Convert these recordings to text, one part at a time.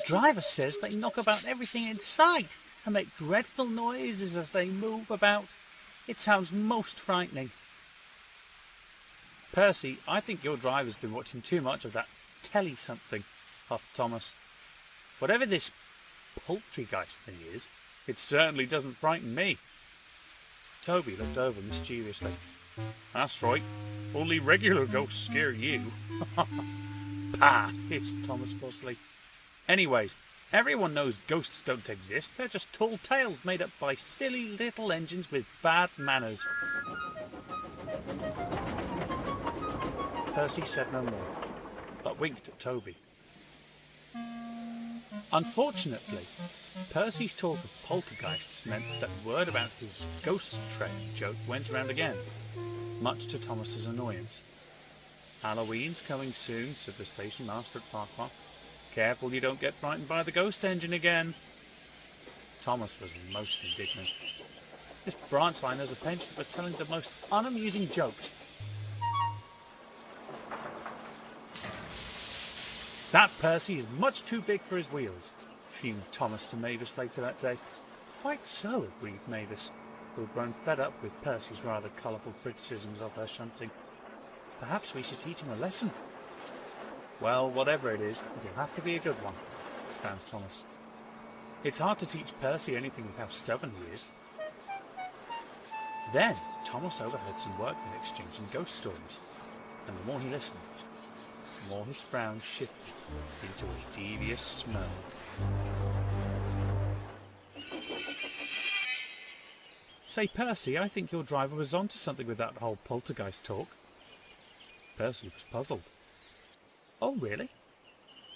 driver says they knock about everything in sight and make dreadful noises as they move about. It sounds most frightening. Percy, I think your driver's been watching too much of that telly something, huffed Thomas. Whatever this Poltergeist thing is, it certainly doesn't frighten me. Toby looked over mischievously. That's right, only regular ghosts scare you. Pah, hissed Thomas crossly. Anyways, everyone knows ghosts don't exist. They're just tall tales made up by silly little engines with bad manners. Percy said no more, but winked at Toby. Unfortunately, Percy's talk of poltergeists meant that word about his ghost train joke went around again, much to Thomas's annoyance. Halloween's coming soon, said the station master at Farquhar. Careful you don't get frightened by the ghost engine again. Thomas was most indignant. This branch line has a penchant for telling the most unamusing jokes. That Percy is much too big for his wheels, fumed Thomas to Mavis later that day. Quite so, agreed Mavis, who had grown fed up with Percy's rather colourful criticisms of her shunting. Perhaps we should teach him a lesson. Well, whatever it is, it'll have to be a good one, frowned Thomas. It's hard to teach Percy anything with how stubborn he is. Then Thomas overheard some workmen exchanging ghost stories, and the more he listened, the more his frown shifted into a devious smile. Say, Percy, I think your driver was on to something with that whole poltergeist talk. Percy was puzzled. Oh, really?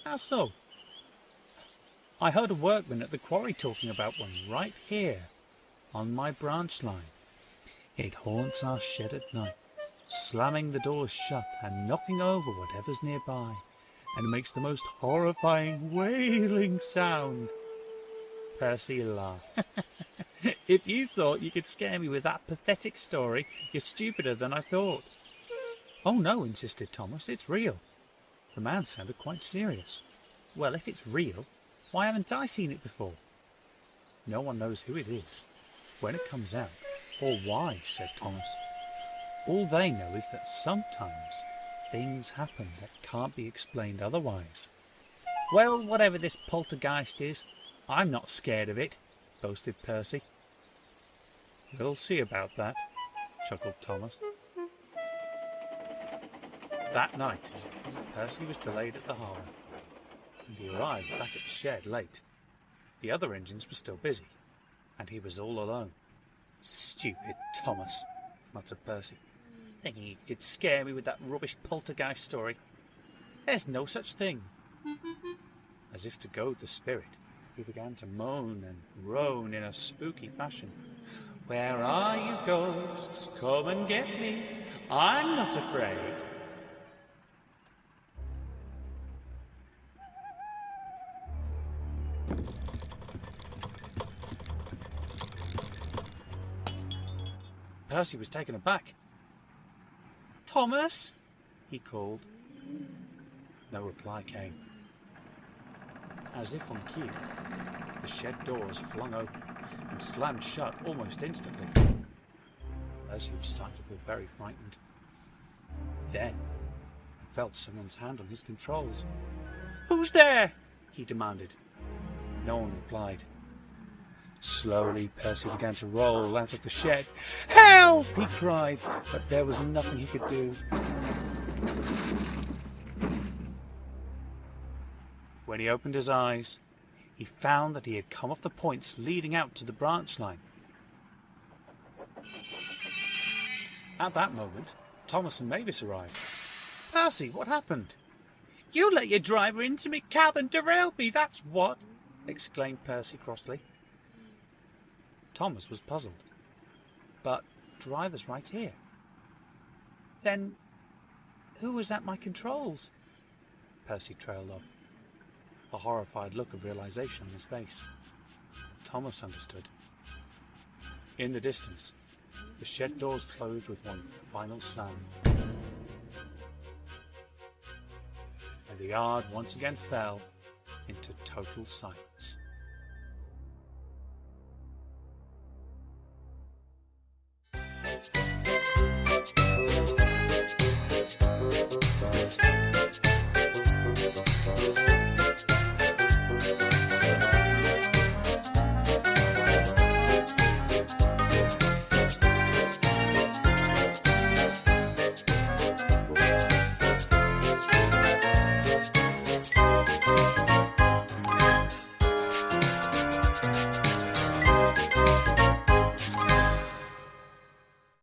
How so? I heard a workman at the quarry talking about one right here, on my branch line. It haunts our shed at night, slamming the doors shut and knocking over whatever's nearby, and makes the most horrifying wailing sound. Percy laughed. If you thought you could scare me with that pathetic story, you're stupider than I thought. Oh no, insisted Thomas, it's real. The man sounded quite serious. Well, if it's real, why haven't I seen it before? No one knows who it is, when it comes out, or why, said Thomas. All they know is that sometimes things happen that can't be explained otherwise. Well, whatever this poltergeist is, I'm not scared of it, boasted Percy. We'll see about that, chuckled Thomas. That night, Percy was delayed at the harbour, and he arrived back at the shed late. The other engines were still busy, and he was all alone. Stupid Thomas, muttered Percy, thinking he could scare me with that rubbish poltergeist story. There's no such thing. As if to goad the spirit, he began to moan and groan in a spooky fashion. Where are you, ghosts? Come and get me. I'm not afraid. Percy was taken aback. Thomas? He called. No reply came. As if on cue, the shed doors flung open and slammed shut almost instantly. Percy was starting to feel very frightened. Then, he felt someone's hand on his controls. Who's there? He demanded. No one replied. Slowly, Percy began to roll out of the shed. Help! He cried, but there was nothing he could do. When he opened his eyes, he found that he had come off the points leading out to the branch line. At that moment, Thomas and Mavis arrived. Percy, what happened? You let your driver into me cab and derailed me, that's what! Exclaimed Percy crossly. Thomas was puzzled. But driver's right here. Then, who was at my controls? Percy trailed off, a horrified look of realization on his face. Thomas understood. In the distance, the shed doors closed with one final slam. And the yard once again fell into total silence.